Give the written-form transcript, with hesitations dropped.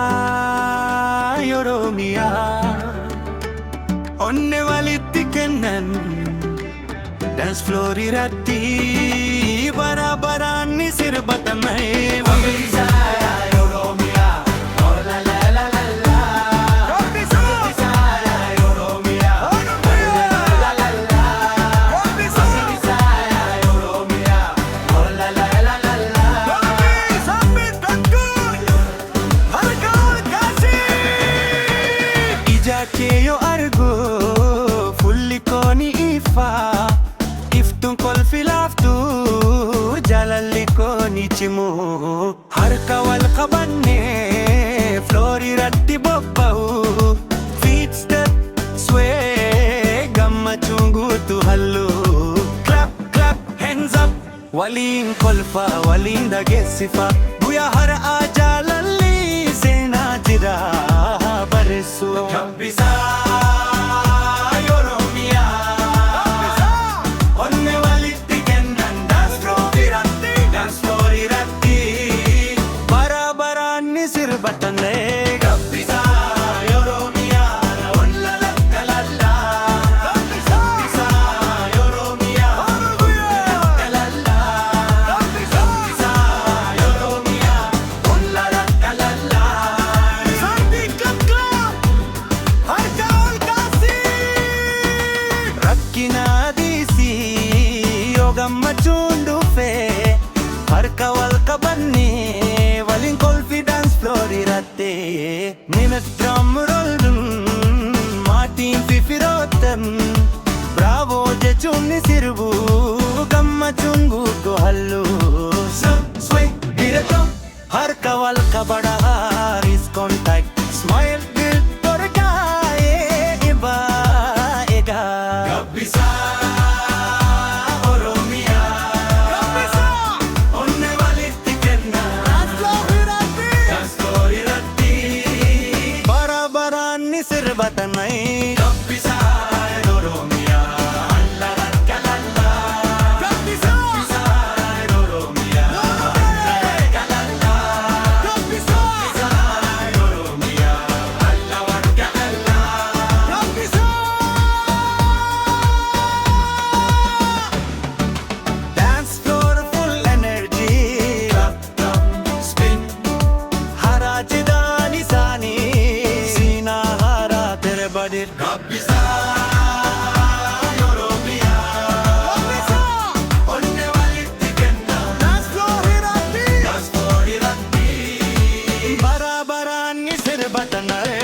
Gabbisaa Oromiyaa onne walitti kennan dance floor irratti bara baraan ni sirbatamee. Keyo argo fulli koni ifa iftun kolfi laftu jaalala koni chimu harka wal qabanne floor irratti bobba'u feet step sway gammachuu guutu hallu clap clap hands up waliin kolfa waliin dhageessifa guyyaa har'aa jaalalli seenaa cidhaa barreessu. Gabbisaa Oromiyaa onne walitti kennan dance floor irratti bara baraan ni sirbatanee. Gabbisaa Oromiyaa olla lakka lallaa. Gabbisaa Oromiyaa olla lakka lallaa. Gabbisaa Oromiyaa olla lakka lallaa. Rakkinaadhiisi yoo gammachuun dhufe harka wal qabanne waliin kolfi dance floor irratti nimes drum roll maatiin fi firoottan bravo jechuun ni sirbu gammachuun guutuu hallu sway hirato harka wal qabadhaa is contact smile good Sirbatanai. Gabbisaa Oromiyaa alla lakka lallaa. Gabbisaa Oromiyaa alla lakka lallaa. Gabbisaa Oromiyaa alla lakka lallaa. Dance floor full energy. Clap clap spin. Haraa cidhaan isaanii. Gabbisaa Oromiyaa onne walitti kennan dance floor irratti bara baraan ni sirbatanee.